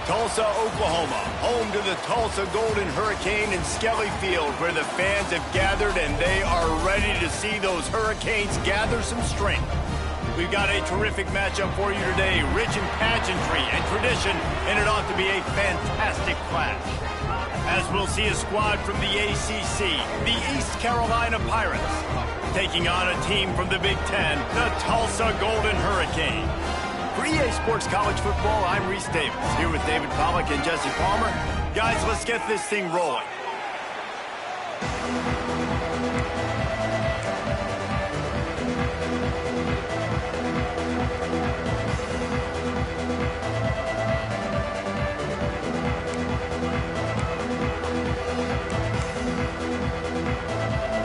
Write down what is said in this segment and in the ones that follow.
Tulsa, Oklahoma, home to the Tulsa Golden Hurricane in Skelly Field, where the fans have gathered and they are ready to see those Hurricanes gather some strength. We've got a terrific matchup for you today, rich in pageantry and tradition, and it ought to be a fantastic clash. As we'll see a squad from the ACC, the East Carolina Pirates, taking on a team from the Big Ten, the Tulsa Golden Hurricane. For EA Sports College Football, I'm Reese Davis, here with David Pollack and Jesse Palmer. Guys, let's get this thing rolling.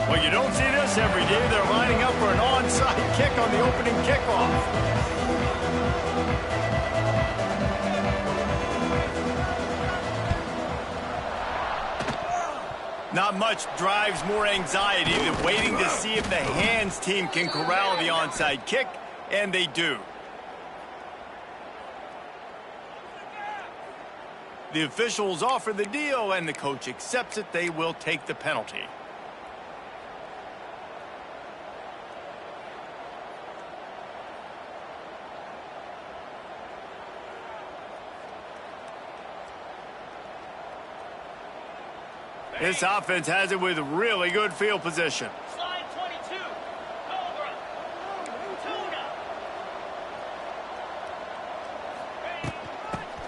Well, you don't see this every day. They're lining up for an onside kick on the opening kickoff. Not much drives more anxiety than waiting to see if the hands team can corral the onside kick, and they do. The officials offer the deal, and the coach accepts it. They will take the penalty. This offense has it with really good field position. Slide 22, Cobra, Tuna.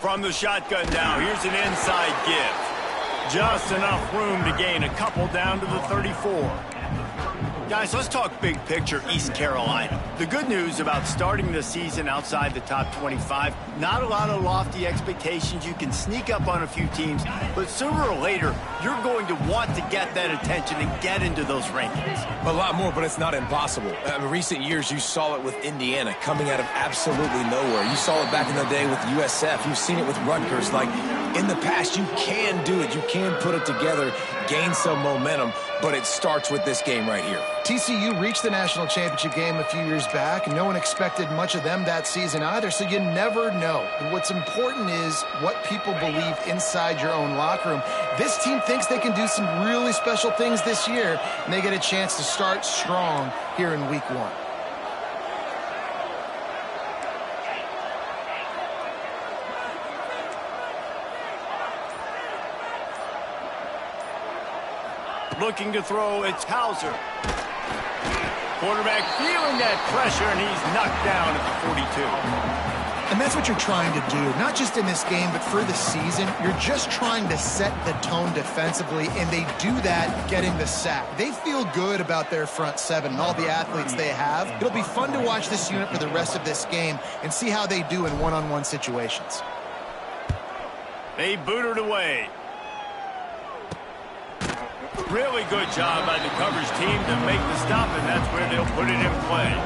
From the shotgun now, here's an inside give. Just enough room to gain a couple down to the 34. Guys, let's talk big picture East Carolina. The good news about starting the season outside the top 25, not a lot of lofty expectations. You can sneak up on a few teams, but sooner or later, you're going to want to get that attention and get into those rankings. A lot more, but it's not impossible. In recent years, you saw it with Indiana coming out of absolutely nowhere. You saw it back in the day with USF. You've seen it with Rutgers. Like, in the past, you can do it. You can put it together, gain some momentum, but it starts with this game right here. TCU reached the national championship game a few years back, and no one expected much of them that season either, so you never know. And what's important is what people believe inside your own locker room. This team thinks they can do some really special things this year, and they get a chance to start strong here in week 1. Looking to throw, it's Hauser. Quarterback feeling that pressure, and he's knocked down at the 42. And that's what you're trying to do, not just in this game, but for the season. You're just trying to set the tone defensively, and they do that getting the sack. They feel good about their front seven and all the athletes they have. It'll be fun to watch this unit for the rest of this game and see how they do in one-on-one situations. They boot it away. Really good job by the coverage team to make the stop, and that's where they'll put it in play.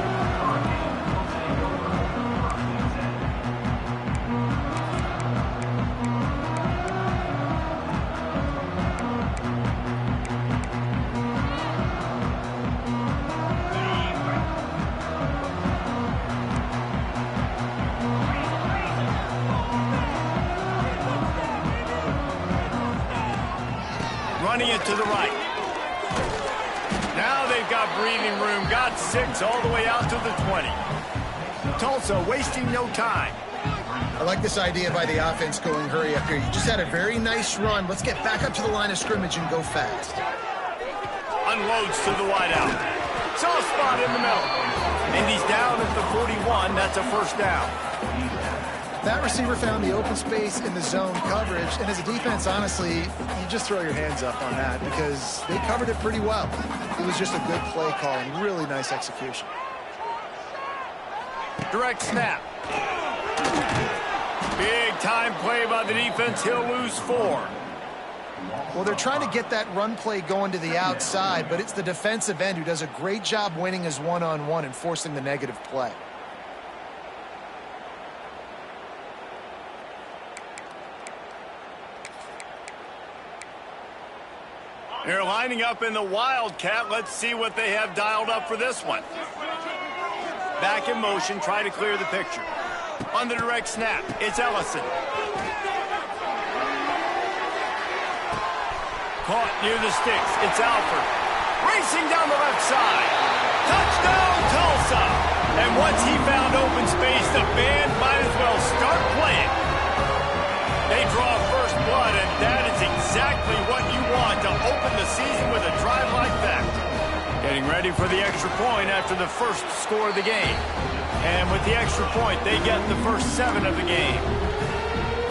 Running it to the right. Now they've got breathing room, got 6 all the way out to the 20. Tulsa wasting no time. I like this idea by the offense going hurry up here. You just had a very nice run. Let's get back up to the line of scrimmage and go fast. Unloads to the wideout. Soft spot in the middle. And he's down at the 41. That's a first down. That receiver found the open space in the zone coverage, and as a defense, honestly, you just throw your hands up on that because they covered it pretty well. It was just a good play call and really nice execution. Direct snap. Big time play by the defense. He'll lose 4. Well, they're trying to get that run play going to the outside, but it's the defensive end who does a great job winning his one-on-one and forcing the negative play. They're lining up in the Wildcat. Let's see what they have dialed up for this one. Back in motion, try to clear the picture. On the direct snap, it's Ellison. caught near the sticks. It's Alford. Racing down the left side. Touchdown, Tulsa! And once he found open space, the band might as well start playing. They draw first blood, and that is exactly what you want to open the season with a drive like that. Getting ready for the extra point after the first score of the game. And with the extra point, they get the first 7 of the game.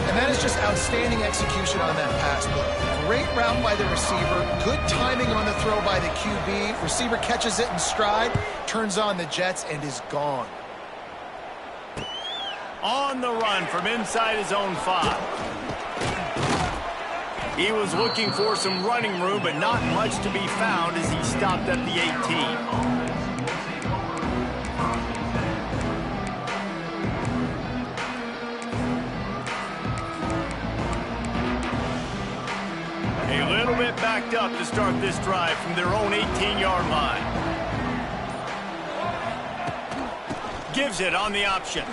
And that is just outstanding execution on that pass play. Great route by the receiver, good timing on the throw by the QB. Receiver catches it in stride, turns on the jets, and is gone. On the run from inside his own 5. He was looking for some running room, but not much to be found as he stopped at the 18. A little bit backed up to start this drive from their own 18-yard line. Gives it on the option.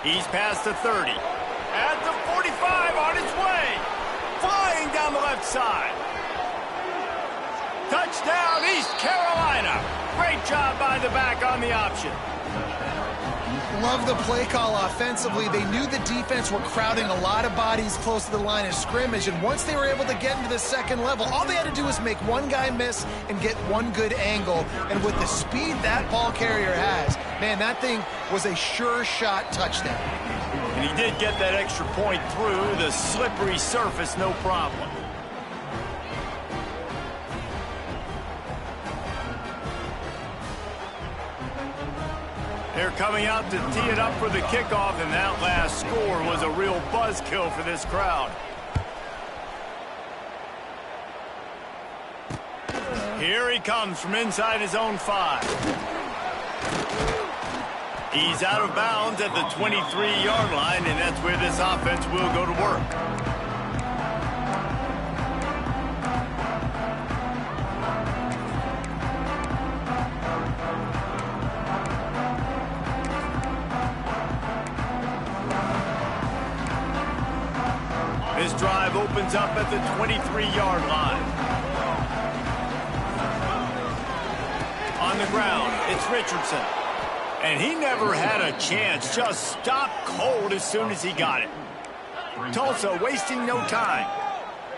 He's past the 30. At the 45, on his way. Flying down the left side. Touchdown, East Carolina. Great job by the back on the option. Love the play call offensively. They knew the defense were crowding a lot of bodies close to the line of scrimmage, and once they were able to get into the second level, all they had to do was make one guy miss and get one good angle. And with the speed that ball carrier has, man, that thing was a sure shot touchdown. And he did get that extra point through the slippery surface, no problem. They're coming out to tee it up for the kickoff, and that last score was a real buzzkill for this crowd. Here he comes from inside his own 5. He's out of bounds at the 23-yard line, and that's where this offense will go to work. This drive opens up at the 23-yard line. On the ground, it's Richardson. And he never had a chance, just stopped cold as soon as he got it. Tulsa wasting no time.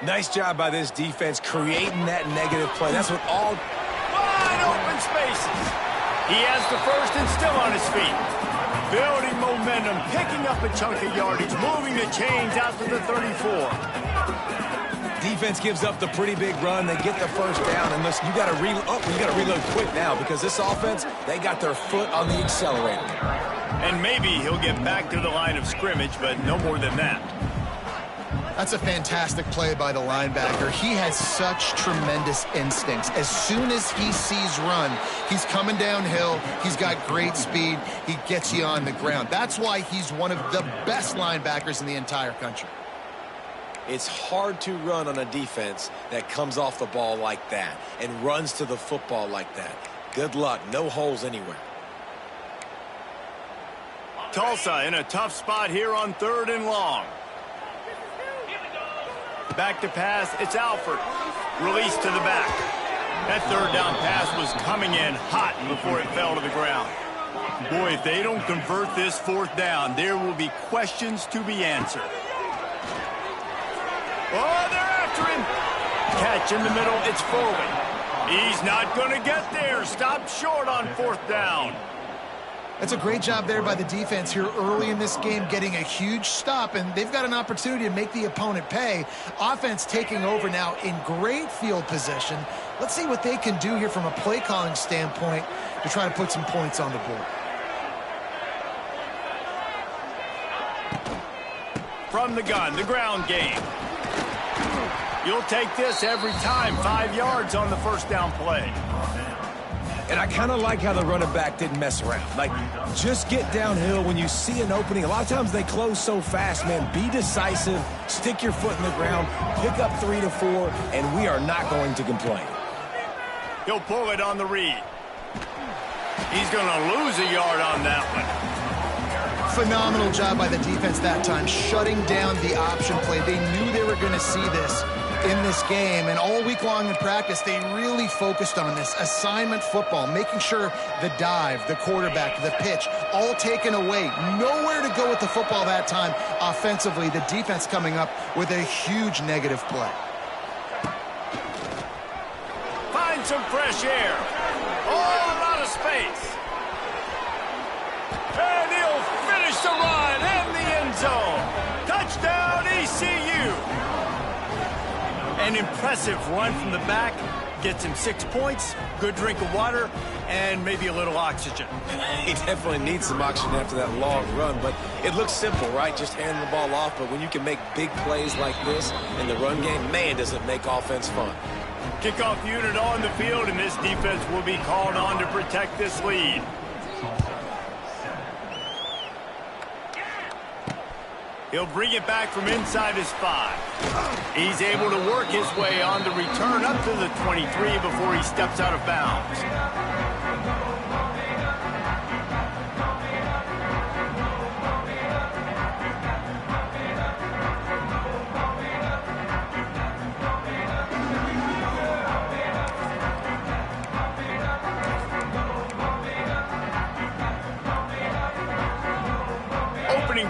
Nice job by this defense creating that negative play. That's what all... Wide open spaces. He has the first and still on his feet. Building momentum, picking up a chunk of yardage, moving the chains out to the 34. Defense gives up the pretty big run. They get the first down, and listen, you got to reload quick now because this offense, they got their foot on the accelerator. And maybe he'll get back to the line of scrimmage, but no more than that. That's a fantastic play by the linebacker. He has such tremendous instincts. As soon as he sees run, he's coming downhill. He's got great speed. He gets you on the ground. That's why he's one of the best linebackers in the entire country. It's hard to run on a defense that comes off the ball like that and runs to the football like that. Good luck. No holes anywhere. Tulsa in a tough spot here on 3rd and long. Back to pass, it's Alford. Release to the back. That 3rd down pass was coming in hot before it fell to the ground. Boy, if they don't convert this 4th down, there will be questions to be answered. Oh, they're after him. Catch in the middle, it's Foley. He's not going to get there. Stopped short on 4th down. That's a great job there by the defense here early in this game, getting a huge stop, and they've got an opportunity to make the opponent pay. Offense taking over now in great field position. Let's see what they can do here from a play calling standpoint to try to put some points on the board. From the gun, the ground game. You'll take this every time. 5 yards on the 1st down play. And I kind of like how the running back didn't mess around. Like, just get downhill when you see an opening. A lot of times they close so fast, man. Be decisive, stick your foot in the ground, pick up 3 to 4, and we are not going to complain. He'll pull it on the read. He's going to lose a yard on that one. Phenomenal job by the defense that time, shutting down the option play. They knew they were going to see this in this game, and all week long in practice, they really focused on this assignment football, making sure the dive, the quarterback, the pitch, all taken away. Nowhere to go with the football that time offensively. The defense coming up with a huge negative play. Find some fresh air. Oh, a lot of space. And he'll finish the run in the end zone. Touchdown, ECU. An impressive run from the back. Gets him 6 points, good drink of water, and maybe a little oxygen. He definitely needs some oxygen after that long run, but it looks simple, right? Just handing the ball off, but when you can make big plays like this in the run game, man, does it make offense fun. Kickoff unit on the field, and this defense will be called on to protect this lead. He'll bring it back from inside his 5. He's able to work his way on the return up to the 23 before he steps out of bounds.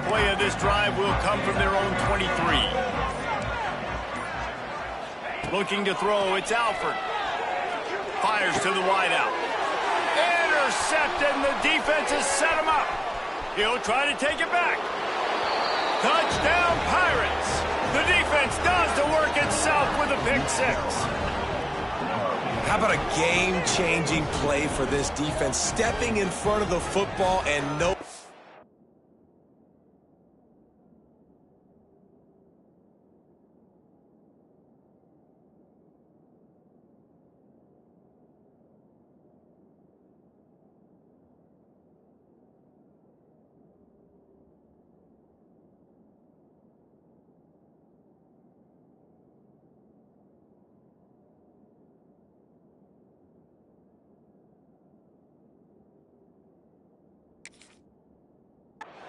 Play of this drive will come from their own 23. Looking to throw, it's Alford. Fires to the wideout. Intercepted, and the defense has set him up. He'll try to take it back. Touchdown, Pirates. The defense does the work itself with a pick 6. How about a game-changing play for this defense? Stepping in front of the football and no...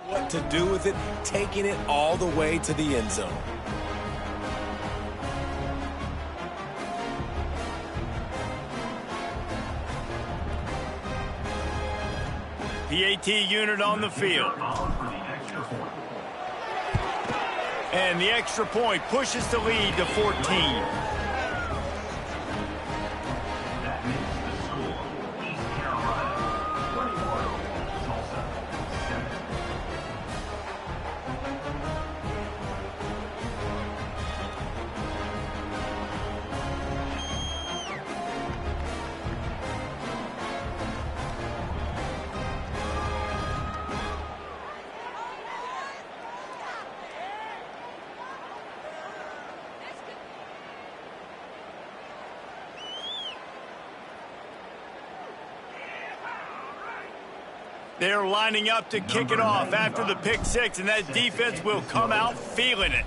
What to do with it, taking it all the way to the end zone. PAT unit on the field. And the extra point pushes the lead to 14. They're lining up to kick it off after the pick 6, and that defense will come out feeling it.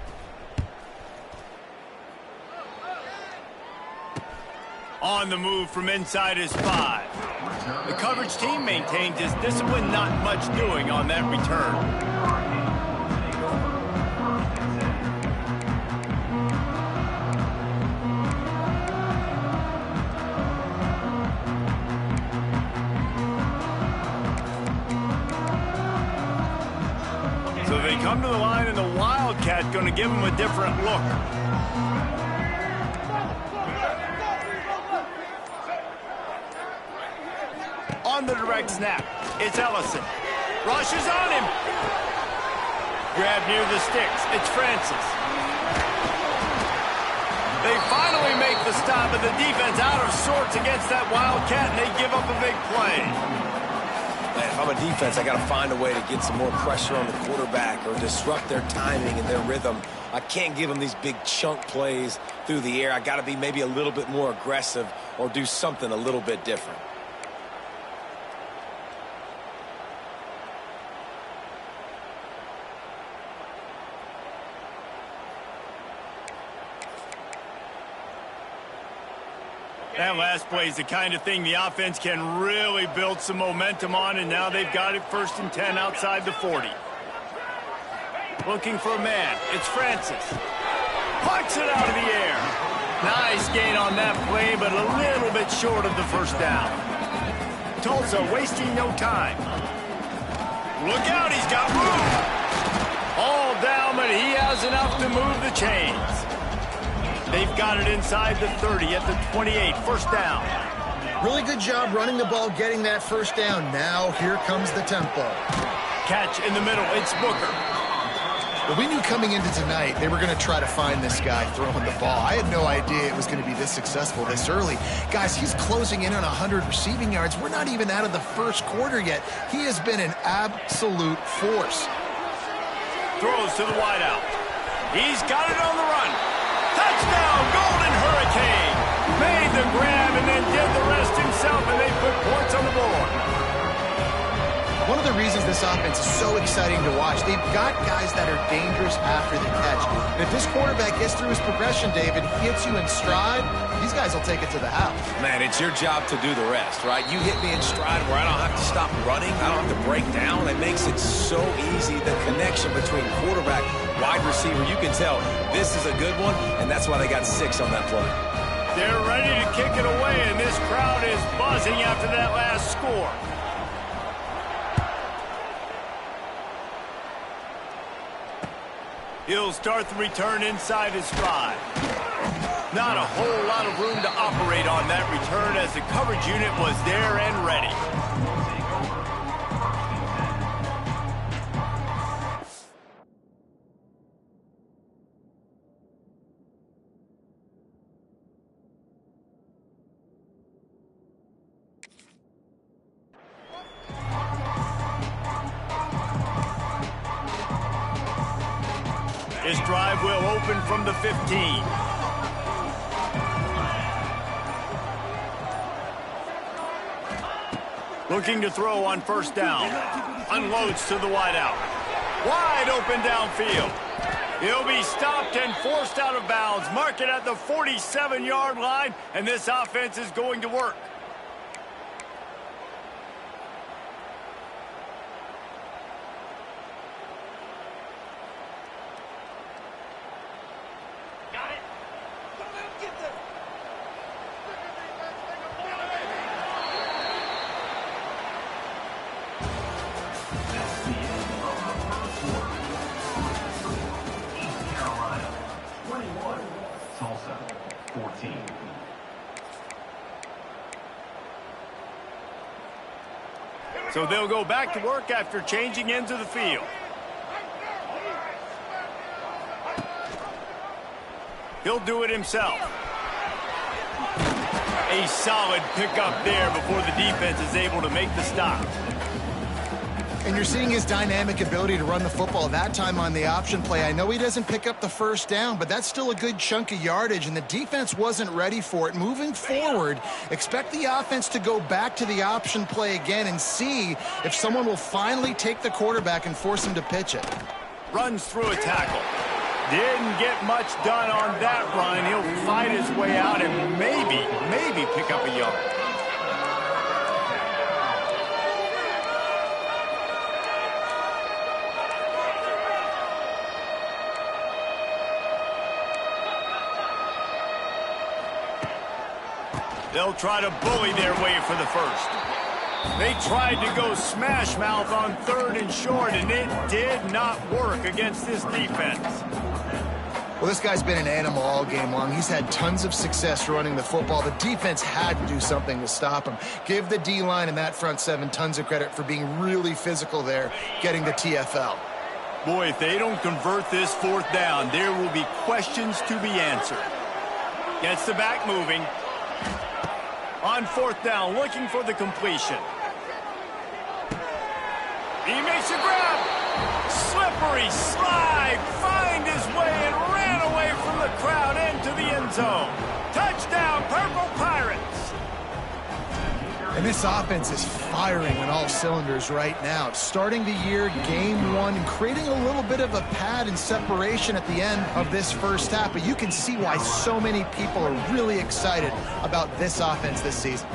On the move from inside his 5. The coverage team maintains his discipline, not much doing on that return. So they come to the line, and the Wildcat going to give them a different look. On the direct snap, it's Ellison. Rushes on him. Grab near the sticks, it's Francis. They finally make the stop, and the defense out of sorts against that Wildcat, and they give up a big play. Man, if I'm a defense, I got to find a way to get some more pressure on the quarterback or disrupt their timing and their rhythm. I can't give them these big chunk plays through the air. I got to be maybe a little bit more aggressive or do something a little bit different. That last play is the kind of thing the offense can really build some momentum on, and now they've got it 1st and 10 outside the 40. Looking for a man. It's Francis. Pucks it out of the air. Nice gain on that play, but a little bit short of the first down. Tulsa wasting no time. Look out, he's got room. All down, but he has enough to move the chains. They've got it inside the 30 at the 28, first down. Really good job running the ball, getting that first down. Now here comes the tempo. Catch in the middle, it's Booker. Well, we knew coming into tonight they were going to try to find this guy throwing the ball. I had no idea it was going to be this successful this early. Guys, he's closing in on 100 receiving yards. We're not even out of the first quarter yet. He has been an absolute force. Throws to the wideout. He's got it on the run. Touchdown, Golden Hurricane. Made the grab and then did the rest himself, and they put points on the board. One of the reasons this offense is so exciting to watch, they've got guys that are dangerous after the catch. And if this quarterback gets through his progression, David, hits you in stride, these guys will take it to the house. Man, it's your job to do the rest, right? You hit me in stride where I don't have to stop running. I don't have to break down. It makes it so easy, the connection between quarterback, wide receiver. You can tell this is a good one, and that's why they got 6 on that play. They're ready to kick it away, and this crowd is buzzing after that last score. He'll start the return inside his stride. Not a whole lot of room to operate on that return as the coverage unit was there and ready. His drive will open from the 15. Looking to throw on first down. Unloads to the wideout. Wide open downfield. He'll be stopped and forced out of bounds. Mark it at the 47-yard line, and this offense is going to work. Tulsa, 14. So they'll go back to work after changing into the field. He'll do it himself. A solid pickup there before the defense is able to make the stop. And you're seeing his dynamic ability to run the football, that time on the option play. I know he doesn't pick up the first down, but that's still a good chunk of yardage, and the defense wasn't ready for it. Moving forward, expect the offense to go back to the option play again and see if someone will finally take the quarterback and force him to pitch it. Runs through a tackle. Didn't get much done on that run. He'll fight his way out and maybe pick up a yard. They'll try to bully their way for the first. They tried to go smash mouth on 3rd and short, and it did not work against this defense. Well, this guy's been an animal all game long. He's had tons of success running the football. The defense had to do something to stop him. Give the D-line and that front 7 tons of credit for being really physical there, getting the TFL. Boy, if they don't convert this 4th down, there will be questions to be answered. Gets the back moving. On 4th down, looking for the completion. He makes a grab. Slippery slide. Find his way and ran away from the crowd into the end zone. Touchdown, Purple Pirates. And this offense is firing on all cylinders right now. Starting the year, game 1, and creating a little bit of a pad and separation at the end of this first half. But you can see why so many people are really excited about this offense this season.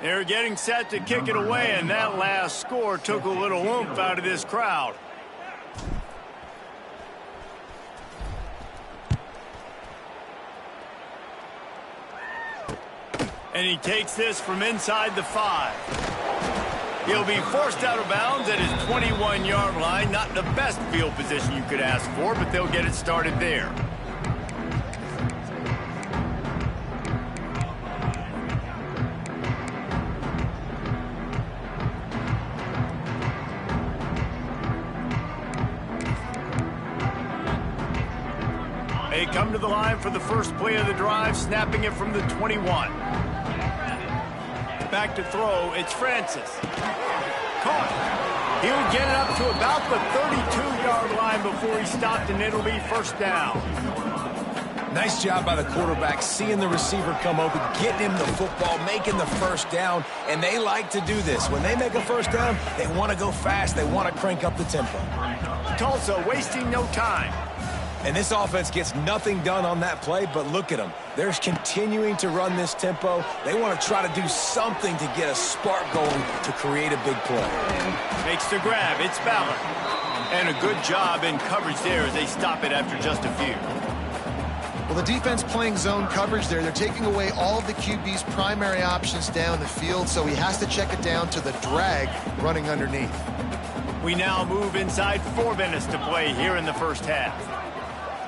They're getting set to kick it away, and that last score took a little oomph out of this crowd. And he takes this from inside the 5. He'll be forced out of bounds at his 21-yard line. Not the best field position you could ask for, but they'll get it started there. They come to the line for the first play of the drive, snapping it from the 21. Back to throw, it's Francis. Caught. He'll get it up to about the 32-yard line before he stopped, and it'll be first down. Nice job by the quarterback, seeing the receiver come open, getting him the football, making the first down, and they like to do this. When they make a first down, they want to go fast. They want to crank up the tempo. Tulsa wasting no time. And this offense gets nothing done on that play, but look at them. They're continuing to run this tempo. They want to try to do something to get a spark going to create a big play. Makes the grab. It's Ballard. And a good job in coverage there as they stop it after just a few. Well, the defense playing zone coverage there. They're taking away all of the QB's primary options down the field, so he has to check it down to the drag running underneath. We now move inside 4 minutes to play here in the first half.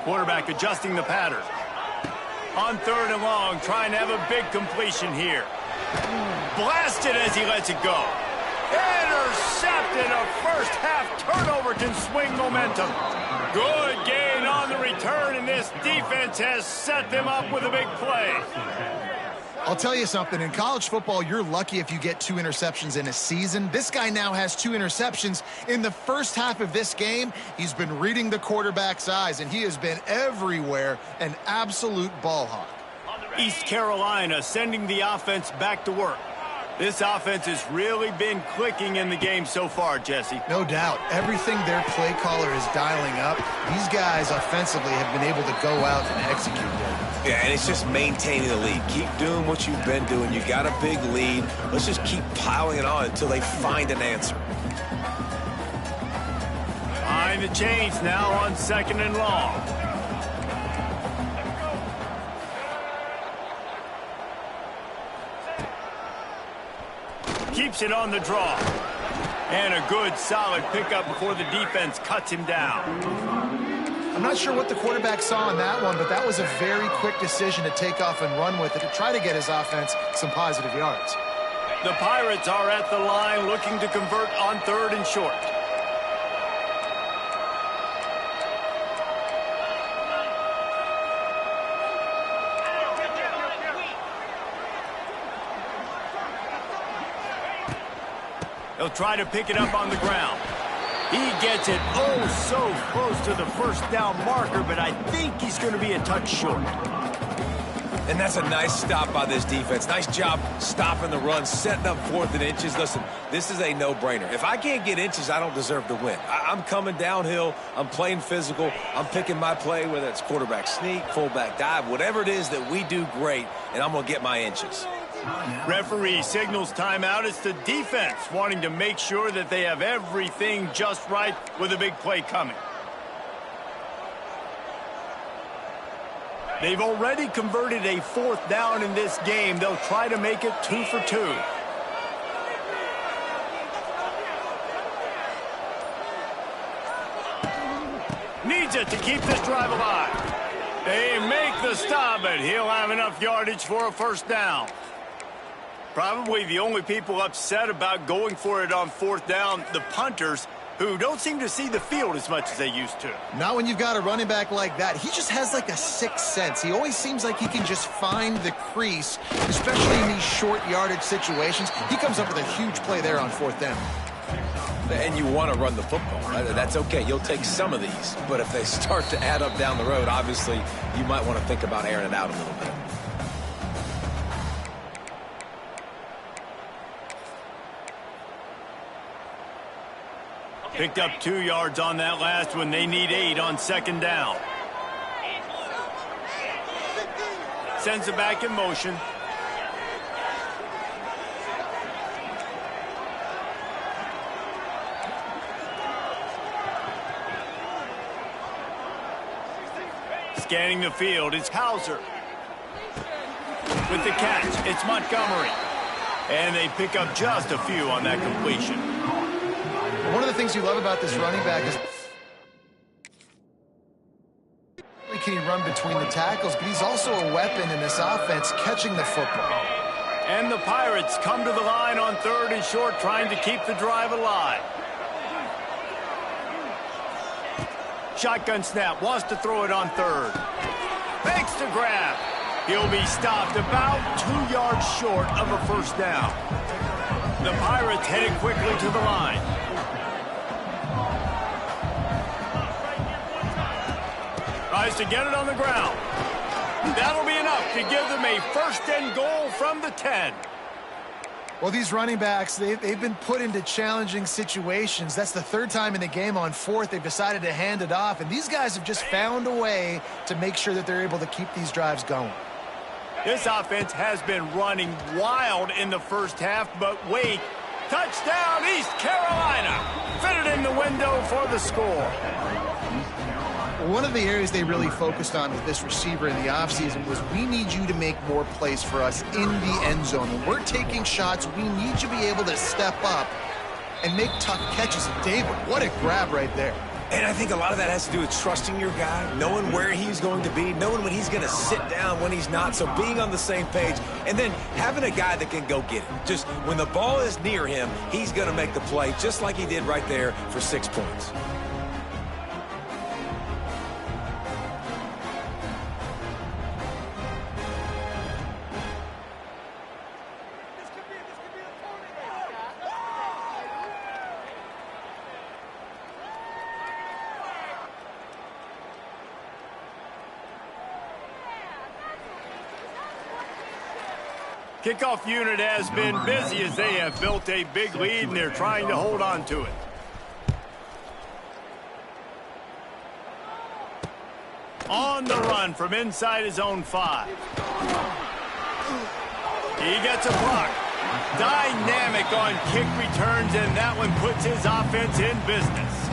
Quarterback adjusting the pattern. On 3rd and long, trying to have a big completion here. Blasted as he lets it go. Intercepted. A first half turnover can swing momentum. Good gain on the return, and this defense has set them up with a big play. I'll tell you something. In college football, you're lucky if you get 2 interceptions in a season. This guy now has 2 interceptions. In the first half of this game, he's been reading the quarterback's eyes, and he has been everywhere, an absolute ball hawk. East Carolina sending the offense back to work. This offense has really been clicking in the game so far, Jesse. No doubt. Everything their play caller is dialing up, these guys offensively have been able to go out and execute there. Yeah, and it's just maintaining the lead. Keep doing what you've been doing. You got a big lead. Let's just keep piling it on until they find an answer. Behind the chains now on 2nd and long. Keeps it on the draw. And a good, solid pickup before the defense cuts him down. I'm not sure what the quarterback saw in that one, but that was a very quick decision to take off and run with it to try to get his offense some positive yards. The Pirates are at the line looking to convert on 3rd and short. They'll try to pick it up on the ground. He gets it so close to the first down marker, but I think he's going to be a touch short. And that's a nice stop by this defense. Nice job stopping the run, setting up 4th and inches. Listen, this is a no-brainer. If I can't get inches, I don't deserve to win. I'm coming downhill. I'm playing physical. I'm picking my play, whether it's quarterback sneak, fullback dive, whatever it is that we do great, and I'm going to get my inches. Referee signals timeout. It's the defense wanting to make sure that they have everything just right with a big play coming. They've already converted a 4th down in this game. They'll try to make it 2 for 2. Needs it to keep this drive alive. They make the stop, but he'll have enough yardage for a first down. Probably the only people upset about going for it on 4th down, the punters, who don't seem to see the field as much as they used to. Not when you've got a running back like that. He just has like a 6th sense. He always seems like he can just find the crease, especially in these short yardage situations. He comes up with a huge play there on 4th down. And you want to run the football. That's okay. You'll take some of these. But if they start to add up down the road, obviously, you might want to think about airing it out a little bit. Picked up 2 yards on that last one. They need 8 on 2nd down. Sends it back in motion. Scanning the field, it's Hauser. With the catch, it's Montgomery. And they pick up just a few on that completion. One of the things you love about this running back is can he run between the tackles, but he's also a weapon in this offense catching the football. And the Pirates come to the line on 3rd and short, trying to keep the drive alive. Shotgun snap, wants to throw it on 3rd. Fakes to grab. He'll be stopped about 2 yards short of a first down. The Pirates headed quickly to the line. Tries to get it on the ground. That'll be enough to give them a 1st and goal from the 10. Well, these running backs, they've been put into challenging situations. That's the 3rd time in the game. On 4th, they've decided to hand it off, and these guys have just found a way to make sure that they're able to keep these drives going. This offense has been running wild in the first half, but wait, touchdown East Carolina! Fitted in the window for the score. One of the areas they really focused on with this receiver in the offseason was we need you to make more plays for us in the end zone. When we're taking shots, we need you to be able to step up and make tough catches. And David, what a grab right there. And I think a lot of that has to do with trusting your guy, knowing where he's going to be, knowing when he's going to sit down, when he's not, so being on the same page, and then having a guy that can go get it. Just when the ball is near him, he's going to make the play, just like he did right there for 6 points. Kickoff unit has been busy as they have built a big lead, and they're trying to hold on to it. On the run from inside his own 5. He gets a block. Dynamic on kick returns, and that one puts his offense in business.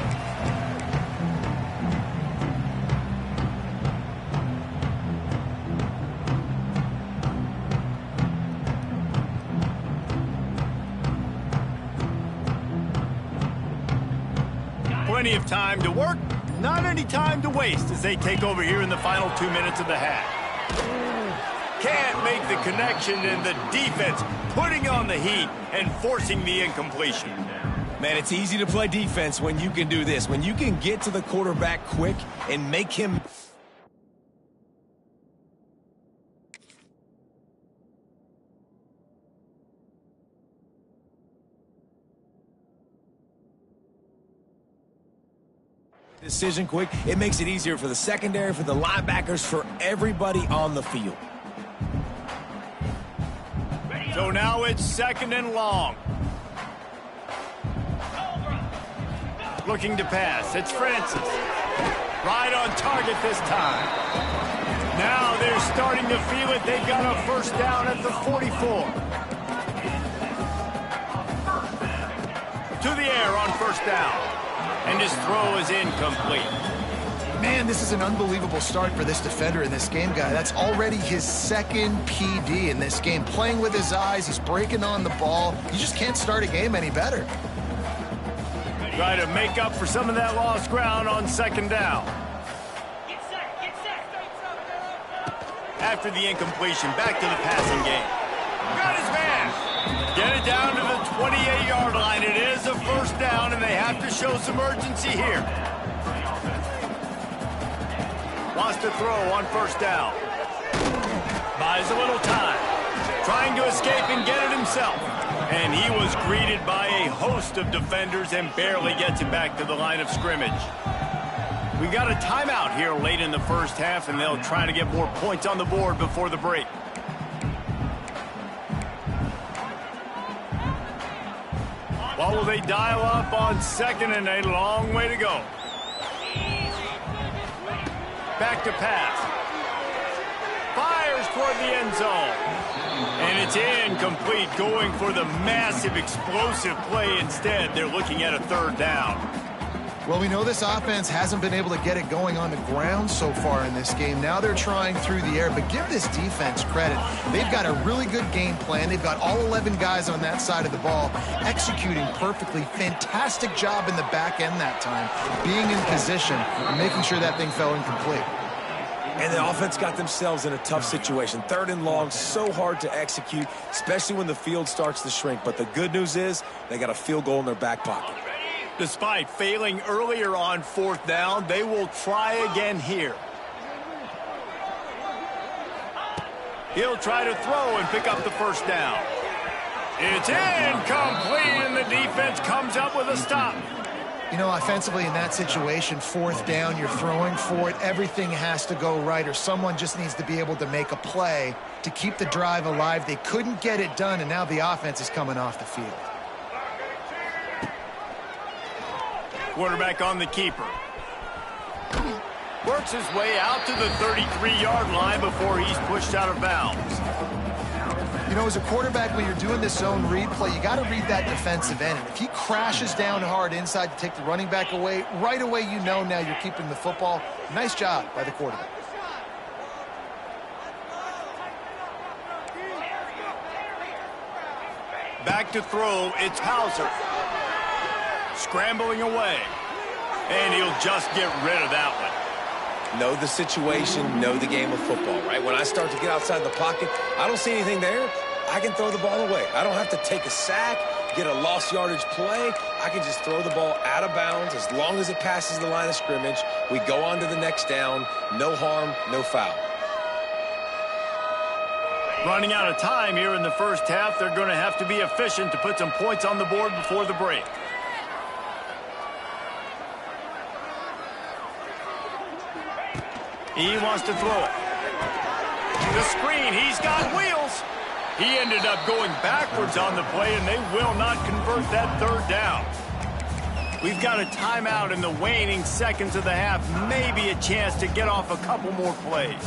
Plenty of time to work, not any time to waste as they take over here in the final 2 minutes of the half. Can't make the connection, and the defense putting on the heat and forcing the incompletion. Man, it's easy to play defense when you can do this. When you can get to the quarterback quick and make him... decision quick, it makes it easier for the secondary, for the linebackers, for everybody on the field. So now it's 2nd and long. Looking to pass. It's Francis. Right on target this time. Now they're starting to feel it. They've got a first down at the 44. To the air on first down. And his throw is incomplete. Man, this is an unbelievable start for this defender in this game, guy. That's already his 2nd PD in this game. Playing with his eyes, he's breaking on the ball. You just can't start a game any better. Try to make up for some of that lost ground on 2nd down. Get set, get set. After the incompletion, back to the passing game. Got his man. Get it down to the 28-yard line. It is a first down, and they have to show some urgency here. Wants to throw on first down. Buys a little time. Trying to escape and get it himself. And he was greeted by a host of defenders and barely gets it back to the line of scrimmage. We got a timeout here late in the first half, and they'll try to get more points on the board before the break. What will they dial up on 2nd and a long way to go? Back to pass. Fires toward the end zone. And it's incomplete, going for the massive explosive play instead. They're looking at a 3rd down. Well, we know this offense hasn't been able to get it going on the ground so far in this game. Now they're trying through the air, but give this defense credit. They've got a really good game plan. They've got all 11 guys on that side of the ball executing perfectly. Fantastic job in the back end that time, being in position and making sure that thing fell incomplete. And the offense got themselves in a tough situation. 3rd and long, so hard to execute, especially when the field starts to shrink. But the good news is they got a field goal in their back pocket. Despite failing earlier on 4th down, they will try again here. He'll try to throw and pick up the 1st down. It's incomplete, and the defense comes up with a stop. You know, offensively in that situation, 4th down, you're throwing for it. Everything has to go right, or someone just needs to be able to make a play to keep the drive alive. They couldn't get it done, and now the offense is coming off the field. Quarterback on the keeper. Works his way out to the 33-yard line before he's pushed out of bounds. You know, as a quarterback, when you're doing this zone read play, you got to read that defensive end. And if he crashes down hard inside to take the running back away, right away you know now you're keeping the football. Nice job by the quarterback. Back to throw, it's Hauser. Scrambling away. And he'll just get rid of that one. Know the situation, know the game of football, right? When I start to get outside the pocket, I don't see anything there. I can throw the ball away. I don't have to take a sack, get a lost yardage play. I can just throw the ball out of bounds as long as it passes the line of scrimmage. We go on to the next down. No harm, no foul. Running out of time here in the 1st half. They're going to have to be efficient to put some points on the board before the break. He wants to throw it. The screen, he's got wheels. He ended up going backwards on the play, and they will not convert that 3rd down. We've got a timeout in the waning seconds of the half. Maybe a chance to get off a couple more plays.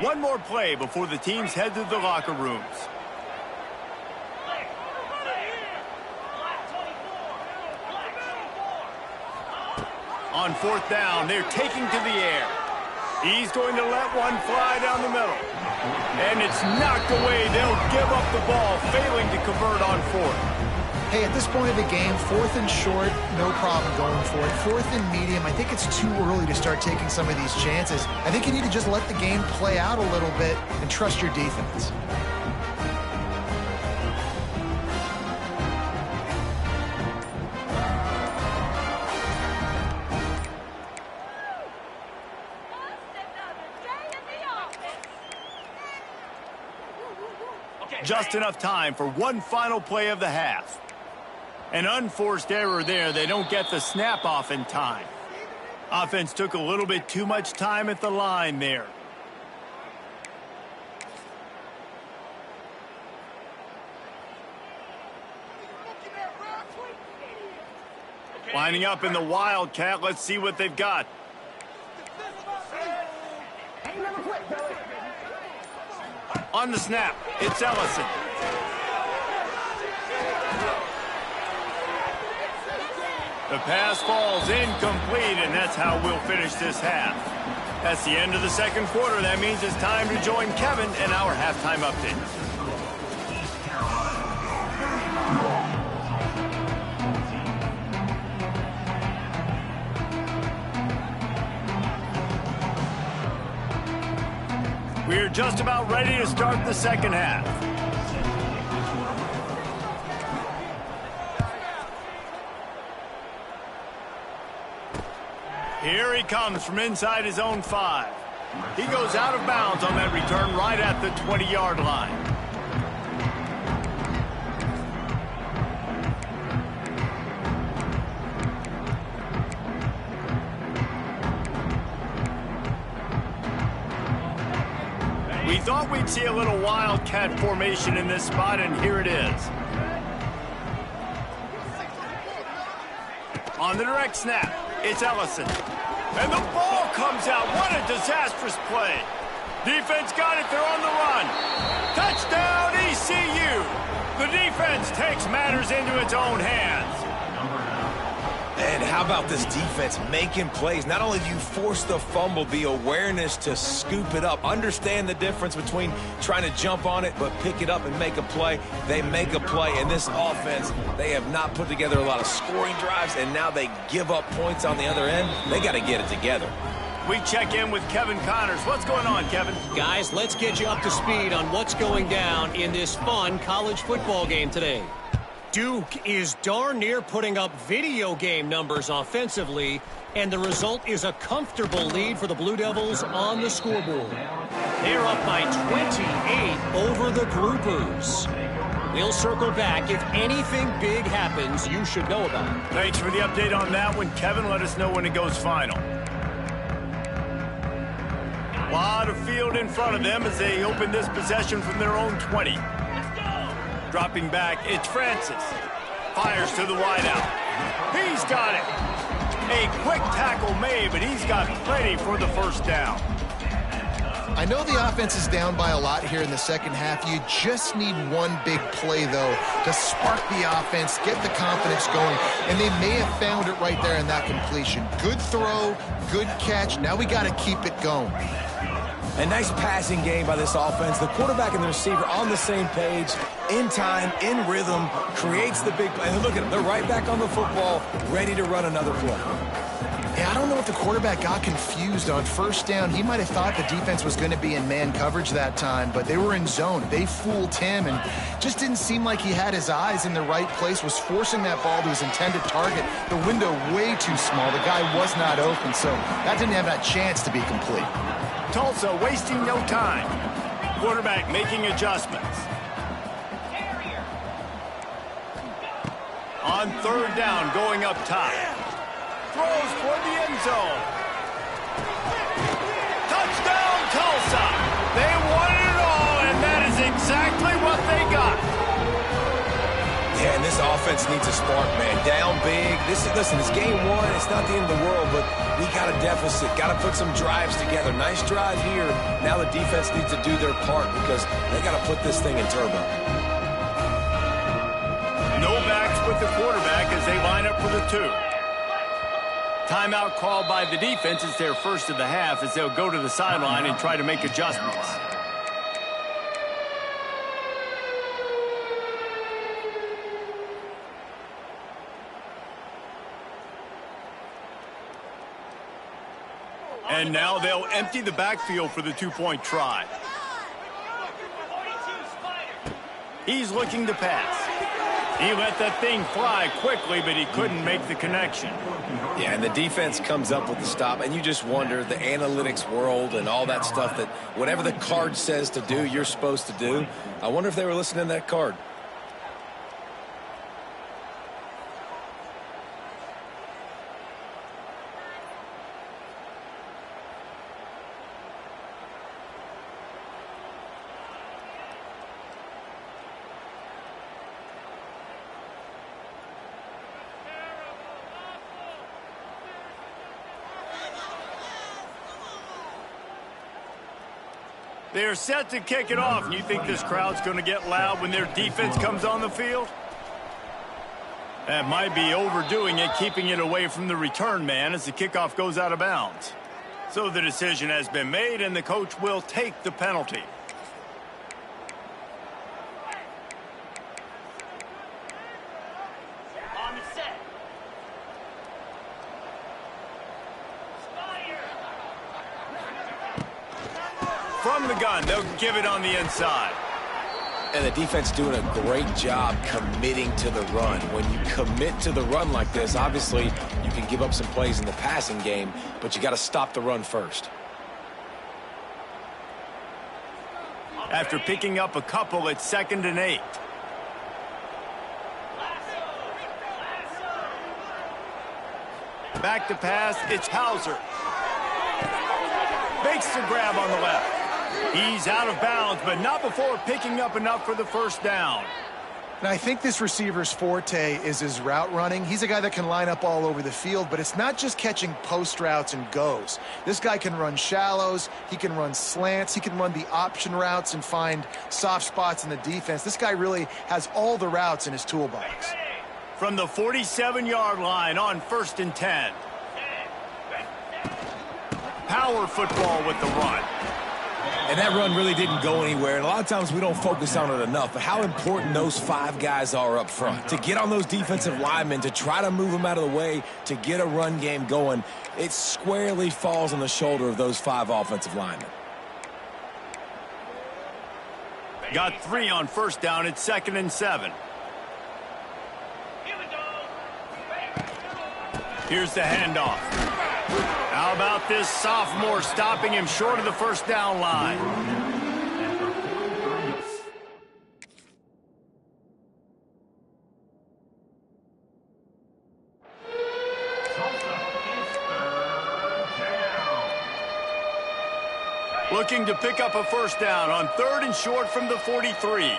One more play before the teams head to the locker rooms. On 4th down, they're taking to the air. He's going to let one fly down the middle. And it's knocked away. They'll give up the ball, failing to convert on 4th. Hey, at this point of the game, 4th and short, no problem going for it. 4th and medium, I think it's too early to start taking some of these chances. I think you need to just let the game play out a little bit and trust your defense. Just enough time for one final play of the half. An unforced error there. They don't get the snap off in time. Offense took a little bit too much time at the line there. Lining up in the Wildcat. Let's see what they've got. On the snap, it's Ellison. The pass falls incomplete, and that's how we'll finish this half. That's the end of the 2nd quarter. That means it's time to join Kevin in our halftime update. We're just about ready to start the 2nd half. Here he comes from inside his own 5. He goes out of bounds on that return right at the 20-yard line. We thought we'd see a little Wildcat formation in this spot, and here it is. On the direct snap, it's Ellison. And the ball comes out. What a disastrous play. Defense got it. They're on the run. Touchdown, ECU. The defense takes matters into its own hands. And how about this defense making plays? Not only do you force the fumble, the awareness to scoop it up. Understand the difference between trying to jump on it, but pick it up and make a play. They make a play. And this offense, they have not put together a lot of scoring drives, and now they give up points on the other end. They got to get it together. We check in with Kevin Connors. What's going on, Kevin? Guys, let's get you up to speed on what's going down in this fun college football game today. Duke is darn near putting up video game numbers offensively, and the result is a comfortable lead for the Blue Devils on the scoreboard. They're up by 28 over the Groupers. We'll circle back. If anything big happens, you should know about it. Thanks for the update on that one, Kevin. Let us know when it goes final. A lot of field in front of them as they open this possession from their own 20. Dropping back, it's Francis. Fires to the wideout. He's got it. A quick tackle made, but he's got plenty for the first down. I know the offense is down by a lot here in the second half. You just need one big play, though, to spark the offense, get the confidence going, and they may have found it right there in that completion. Good throw, good catch. Now we got to keep it going. A nice passing game by this offense. The quarterback and the receiver on the same page, in time, in rhythm, creates the big play. And look at them. They're right back on the football, ready to run another play. Yeah, I don't know if the quarterback got confused on first down. He might have thought the defense was going to be in man coverage that time, but they were in zone. They fooled him and just didn't seem like he had his eyes in the right place, was forcing that ball to his intended target. The window way too small. The guy was not open, so that didn't have that chance to be complete. Tulsa wasting no time. Quarterback making adjustments. On third down, going up top. Throws toward the end zone. Touchdown, Tulsa! They wanted it all, and that is exactly what they got. Yeah, and this offense needs a spark, man. Down big. Listen, it's game one. It's not the end of the world, but we got a deficit. Got to put some drives together. Nice drive here. Now the defense needs to do their part because they got to put this thing in turbo. No backs with the quarterback as they line up for the 2. Timeout called by the defense. It's their first of the half as they'll go to the sideline and try to make adjustments. And now they'll empty the backfield for the 2-point try. He's looking to pass. He let that thing fly quickly, but he couldn't make the connection. Yeah, and the defense comes up with the stop, and you just wonder, the analytics world and all that stuff, that whatever the card says to do, you're supposed to do. I wonder if they were listening to that card. They're set to kick it off. And you think this crowd's going to get loud when their defense comes on the field? That might be overdoing it, keeping it away from the return man as the kickoff goes out of bounds. So the decision has been made, and the coach will take the penalty. On the set. From the gun, they'll give it on the inside. And the defense doing a great job committing to the run. When you commit to the run like this, obviously you can give up some plays in the passing game, but you got to stop the run first. After picking up a couple, it's 2nd and 8. Back to pass, it's Hauser. Makes the grab on the left. He's out of bounds, but not before picking up enough for the first down. And I think this receiver's forte is his route running. He's a guy that can line up all over the field, but it's not just catching post routes and goes. This guy can run shallows, he can run slants, he can run the option routes and find soft spots in the defense. This guy really has all the routes in his toolbox. From the 47-yard line on 1st and 10. Power football with the run. And that run really didn't go anywhere. And a lot of times we don't focus on it enough. But how important those 5 guys are up front. To get on those defensive linemen, to try to move them out of the way, to get a run game going, it squarely falls on the shoulder of those 5 offensive linemen. Got 3 on 1st down. It's 2nd and 7. Here's the handoff. How about this sophomore stopping him short of the 1st down line? Looking to pick up a 1st down on 3rd and short from the 43.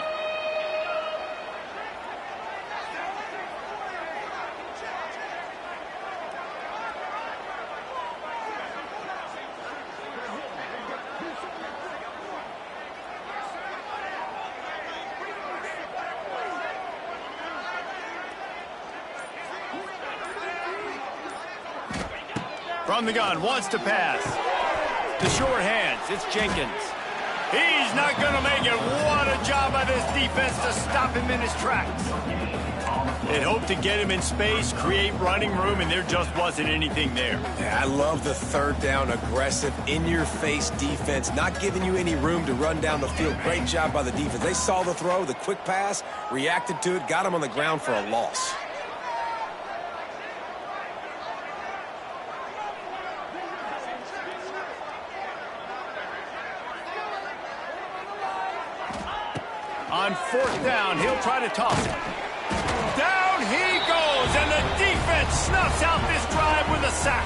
From the gun, wants to pass. The short hands, it's Jenkins. He's not going to make it. What a job by this defense to stop him in his tracks. They hoped to get him in space, create running room, and there just wasn't anything there. Yeah, I love the 3rd down, aggressive, in-your-face defense, not giving you any room to run down the field. Great job by the defense. They saw the throw, the quick pass, reacted to it, got him on the ground for a loss. On 4th down, he'll try to toss it. Down he goes, and the defense snuffs out this drive with a sack.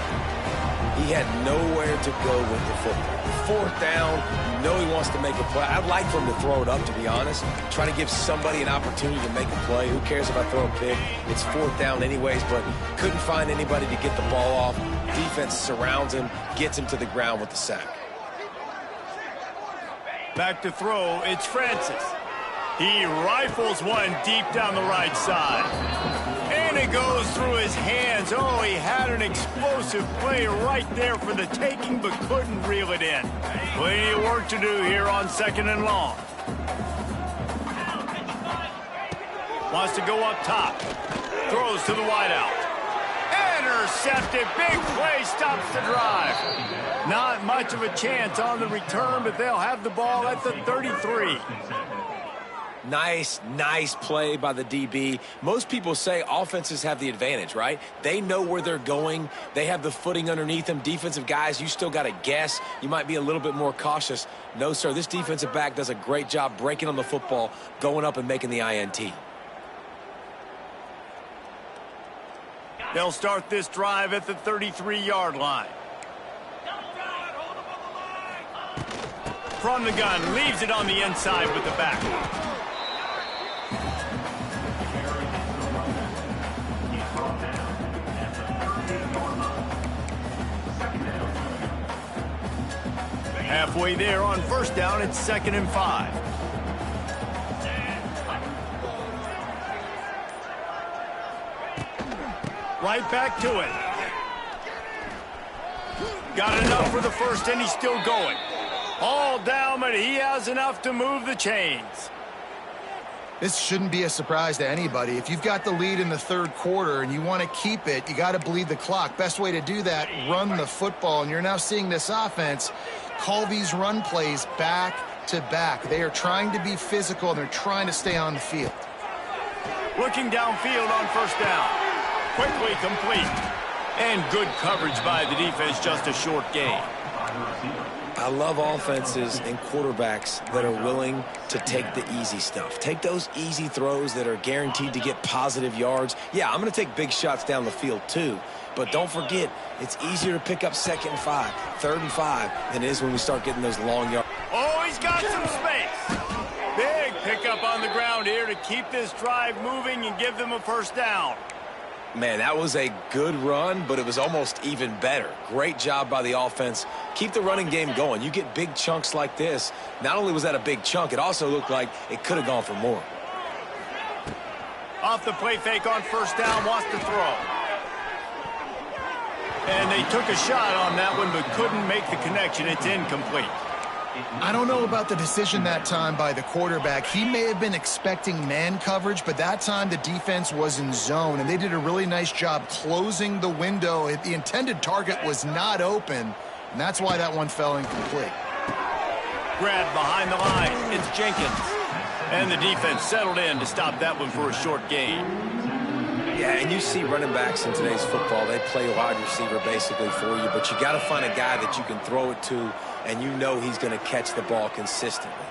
He had nowhere to go with the football. 4th down, you know he wants to make a play. I'd like for him to throw it up, to be honest. Try to give somebody an opportunity to make a play. Who cares if I throw a pick? It's 4th down anyways, but couldn't find anybody to get the ball off. Defense surrounds him, gets him to the ground with the sack. Back to throw, it's Francis. He rifles one deep down the right side. And it goes through his hands. Oh, he had an explosive play right there for the taking, but couldn't reel it in. Plenty of work to do here on 2nd and long. Wants to go up top. Throws to the wideout. Intercepted. Big play stops the drive. Not much of a chance on the return, but they'll have the ball at the 33. Nice play by the DB. Most people say offenses have the advantage, right? They know where they're going. They have the footing underneath them. Defensive guys, you still got to guess. You might be a little bit more cautious. No, sir, this defensive back does a great job breaking on the football, going up and making the INT. They'll start this drive at the 33-yard line. From the gun, leaves it on the inside with the back. Halfway there on 1st down, it's 2nd and 5. Right back to it. Got enough for the 1st, and he's still going. All down, but he has enough to move the chains. This shouldn't be a surprise to anybody. If you've got the lead in the 3rd quarter and you want to keep it, you got to bleed the clock. Best way to do that, run the football. And you're now seeing this offense call these run plays back to back. They are trying to be physical, and they're trying to stay on the field. Looking downfield on 1st down. Quickly complete. And good coverage by the defense, just a short gain. I love offenses and quarterbacks that are willing to take the easy stuff. Take those easy throws that are guaranteed to get positive yards. Yeah, I'm going to take big shots down the field too. But don't forget, it's easier to pick up 2nd and 5, 3rd and 5 than it is when we start getting those long yards. Oh, he's got some space. Big pickup on the ground here to keep this drive moving and give them a 1st down. Man, that was a good run, but it was almost even better. Great job by the offense. Keep the running game going. You get big chunks like this. Not only was that a big chunk, it also looked like it could have gone for more. Off the play fake on first down, wants to throw. And they took a shot on that one, but couldn't make the connection. It's incomplete. I don't know about the decision that time by the quarterback. He may have been expecting man coverage, but that time the defense was in zone, and they did a really nice job closing the window. The intended target was not open, and that's why that one fell incomplete. Grab behind the line. It's Jenkins. And the defense settled in to stop that one for a short gain. Yeah, and you see running backs in today's football, they play wide receiver basically for you, but you got to find a guy that you can throw it to, and you know he's going to catch the ball consistently.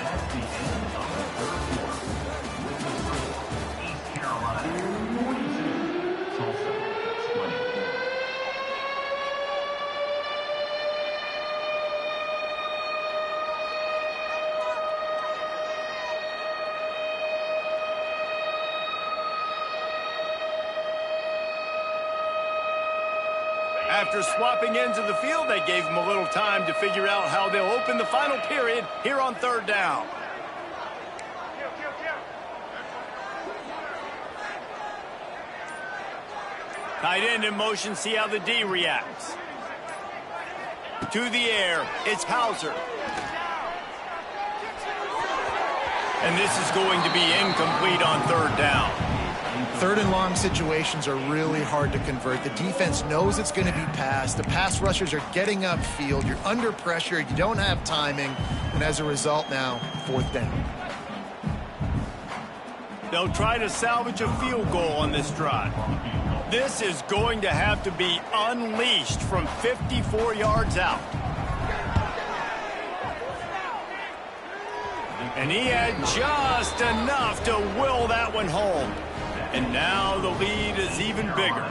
That's the end of the third quarter. East Carolina 42, Tulsa 24. After swapping ends of the field, they gave them a little time to figure out how they'll open the final period here on third down. Tight end in motion, see how the D reacts. To the air, it's Hauser. And this is going to be incomplete on third down. Third and long situations are really hard to convert. The defense knows it's going to be passed. The pass rushers are getting upfield. You're under pressure. You don't have timing. And as a result now, fourth down. They'll try to salvage a field goal on this drive. This is going to have to be unleashed from 54 yards out. And he had just enough to will that one home. And now the lead is even bigger.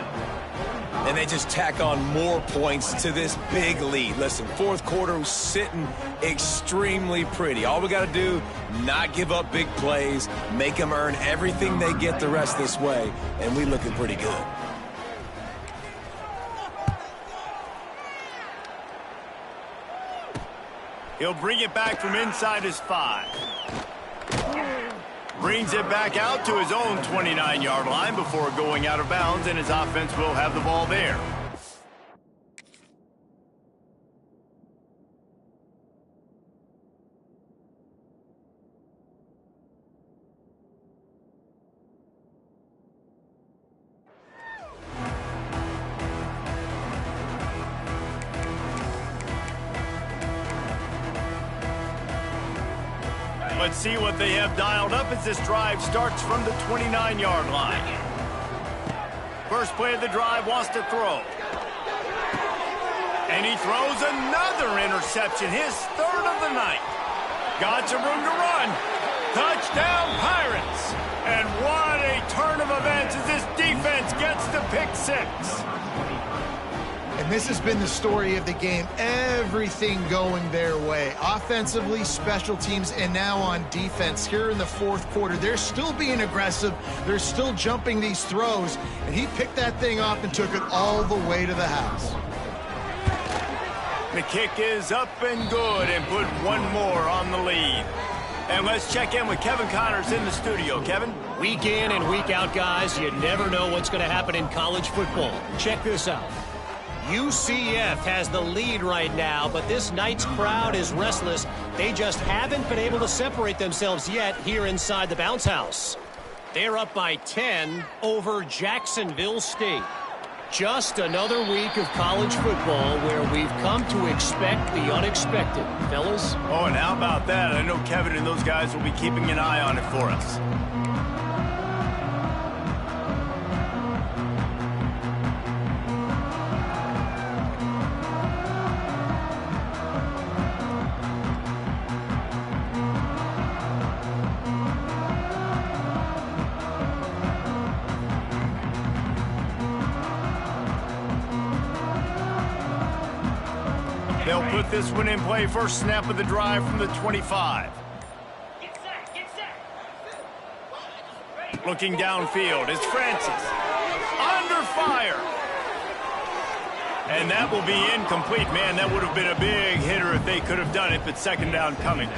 And they just tack on more points to this big lead. Listen, fourth quarter was sitting extremely pretty. All we got to do, not give up big plays, make them earn everything they get the rest this way, and we looking pretty good. He'll bring it back from inside his 5. Brings it back out to his own 29-yard line before going out of bounds, and his offense will have the ball there. Let's see what they have dialed up as this drive starts from the 29-yard line. First play of the drive, wants to throw. And he throws another interception, his third of the night. Got some room to run. Touchdown, Pirates. And what a turn of events as this defense gets the pick 6. And this has been the story of the game. Everything going their way. Offensively, special teams, and now on defense. Here in the fourth quarter, they're still being aggressive. They're still jumping these throws. And he picked that thing off and took it all the way to the house. The kick is up and good and put one more on the lead. And let's check in with Kevin Connors in the studio. Kevin? Week in and week out, guys, you never know what's going to happen in college football. Check this out. UCF has the lead right now, but this night's crowd is restless. They just haven't been able to separate themselves yet here inside the bounce house. They're up by 10 over Jacksonville State. Just another week of college football where we've come to expect the unexpected, fellas. Oh, and how about that? I know Kevin and those guys will be keeping an eye on it for us. They'll put this one in play. First snap of the drive from the 25. Get set, get set. Looking downfield, it's Francis. Under fire. And that will be incomplete. Man, that would have been a big hitter if they could have done it, but second down coming.